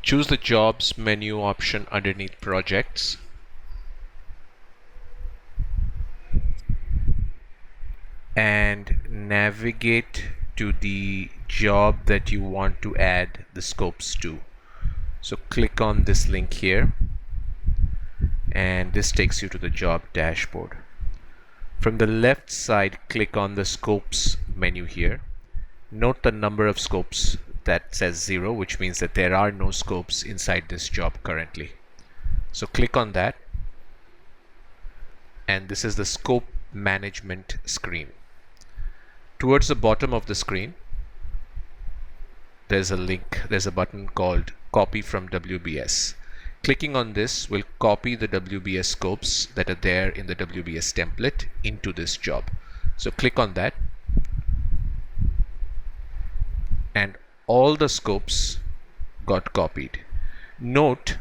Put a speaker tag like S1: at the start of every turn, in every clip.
S1: Choose the Jobs menu option underneath Projects. And navigate to the job that you want to add the scopes to. So click on this link here, and this takes you to the job dashboard. From the left side, click on the Scopes menu here. Note the number of scopes that says 0, which means that there are no scopes inside this job currently. So click on that, and this is the scope management screen. Towards the bottom of the screen, there's a button called Copy from WBS. Clicking on this will copy the WBS scopes that are there in the WBS template into this job. So click on that, and all the scopes got copied. Note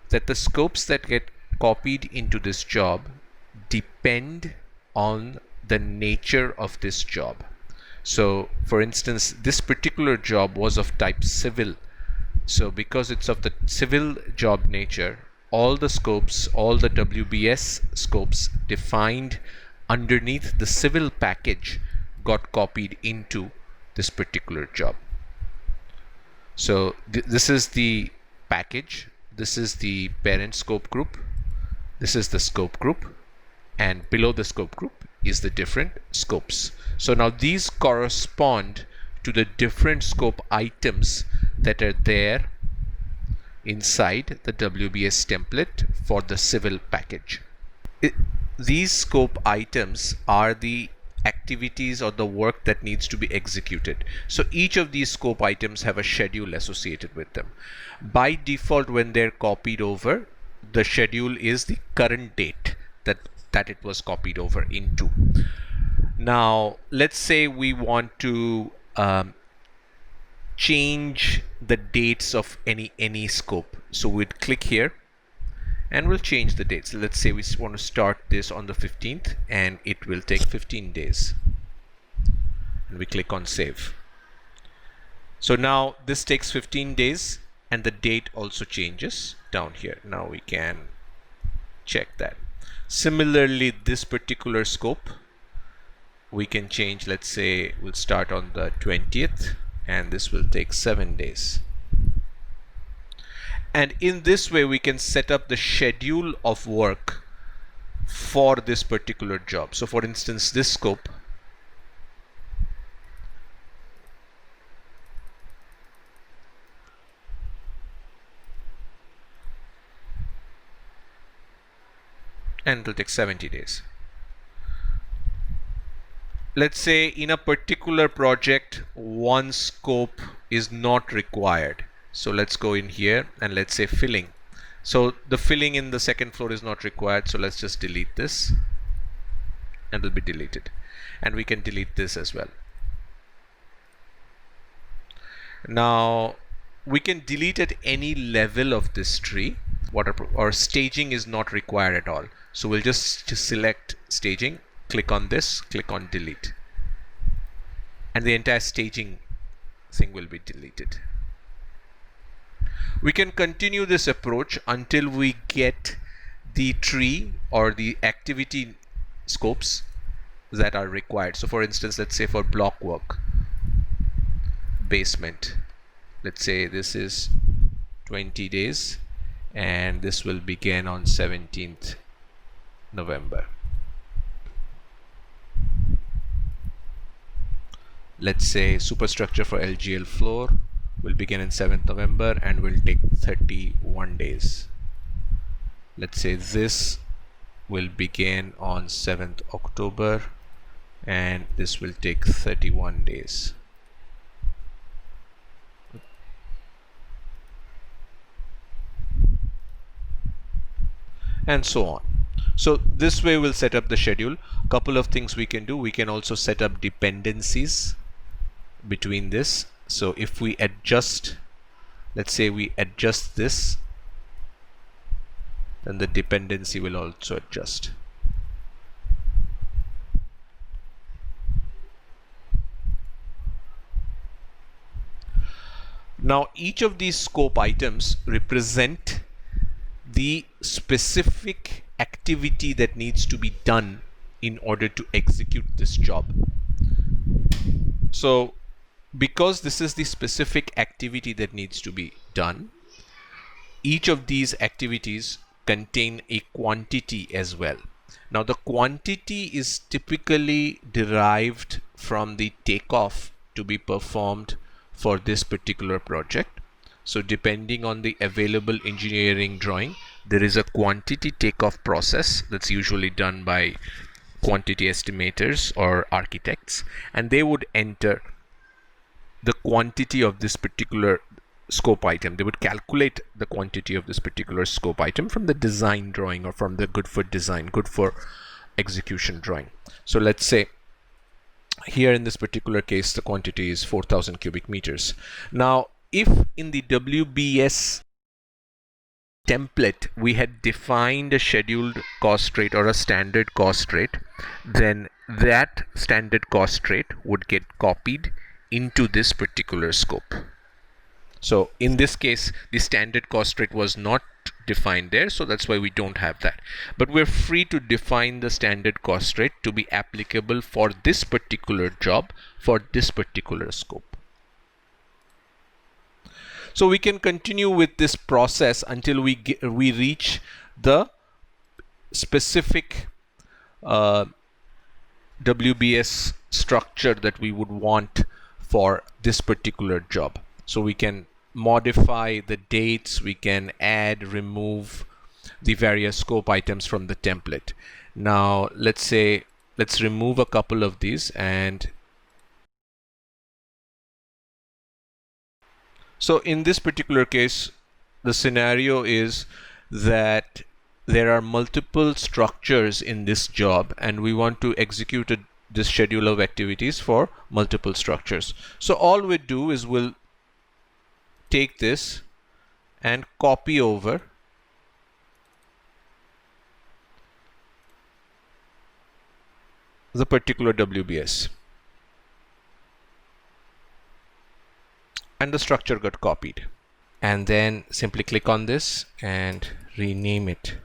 S1: that the scopes that get copied into this job depend on the nature of this job. So for instance, this particular job was of type civil. So because it's of the civil job nature, all the scopes, all the WBS scopes defined underneath the civil package got copied into this particular job. So this is the package, this is the parent scope group, this is the scope group, and below the scope group is the different scopes. So now these correspond to the different scope items that are there inside the WBS template for the civil package. These scope items are the activities or the work that needs to be executed. So each of these scope items have a schedule associated with them. By default, when they're copied over, the schedule is the current date that it was copied over into. Now, let's say we want to change the dates of any scope. So we'd click here and we'll change the dates. Let's say we want to start this on the 15th, and it will take 15 days. And we click on Save. So now this takes 15 days, and the date also changes down here. Now we can check that. Similarly, this particular scope, we can change. Let's say we'll start on the 20th, and this will take 7 days. And in this way, we can set up the schedule of work for this particular job. So for instance, this scope, and it will take 70 days. Let's say in a particular project, one scope is not required. So let's go in here and let's say filling. So the filling in the second floor is not required. So let's just delete this, and it will be deleted. And we can delete this as well. Now we can delete at any level of this tree. Or staging is not required at all. So we'll just select staging, click on this, click on delete, and the entire staging thing will be deleted. We can continue this approach until we get the tree or the activity scopes that are required. So for instance, let's say for block work, basement, let's say this is 20 days, and this will begin on 17th November. Let's say superstructure for LGL floor will begin in 7th November and will take 31 days. Let's say this will begin on 7th October and this will take 31 days. And so on. So this way we'll set up the schedule. A couple of things we can do. We can also set up dependencies between this. So if we adjust, let's say we adjust this, then the dependency will also adjust. Now each of these scope items represent the specific activity that needs to be done in order to execute this job. So because this is the specific activity that needs to be done, each of these activities contain a quantity as well. Now the quantity is typically derived from the takeoff to be performed for this particular project. So depending on the available engineering drawing, there is a quantity takeoff process that's usually done by quantity estimators or architects, and they would enter the quantity of this particular scope item. They would calculate the quantity of this particular scope item from the design drawing or from the good for design, good for execution drawing. So let's say here in this particular case the quantity is 4,000 cubic meters. Now if in the WBS template we had defined a scheduled cost rate or a standard cost rate, then that standard cost rate would get copied into this particular scope. So in this case the standard cost rate was not defined there, so that's why we don't have that, but we're free to define the standard cost rate to be applicable for this particular job, for this particular scope. So we can continue with this process until we reach the specific WBS structure that we would want for this particular job. So we can modify the dates, we can add, remove the various scope items from the template. Now let's remove a couple of these, and so in this particular case the scenario is that there are multiple structures in this job and we want to execute this schedule of activities for multiple structures. So all we do is we'll take this and copy over the particular WBS, and the structure got copied, and then simply click on this and rename it.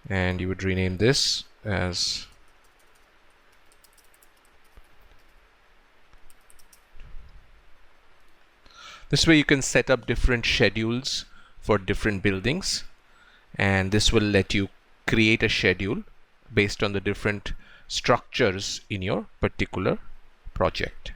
S1: And you would rename this as this way. You can set up different schedules for different buildings, and this will let you create a schedule based on the different structures in your particular project.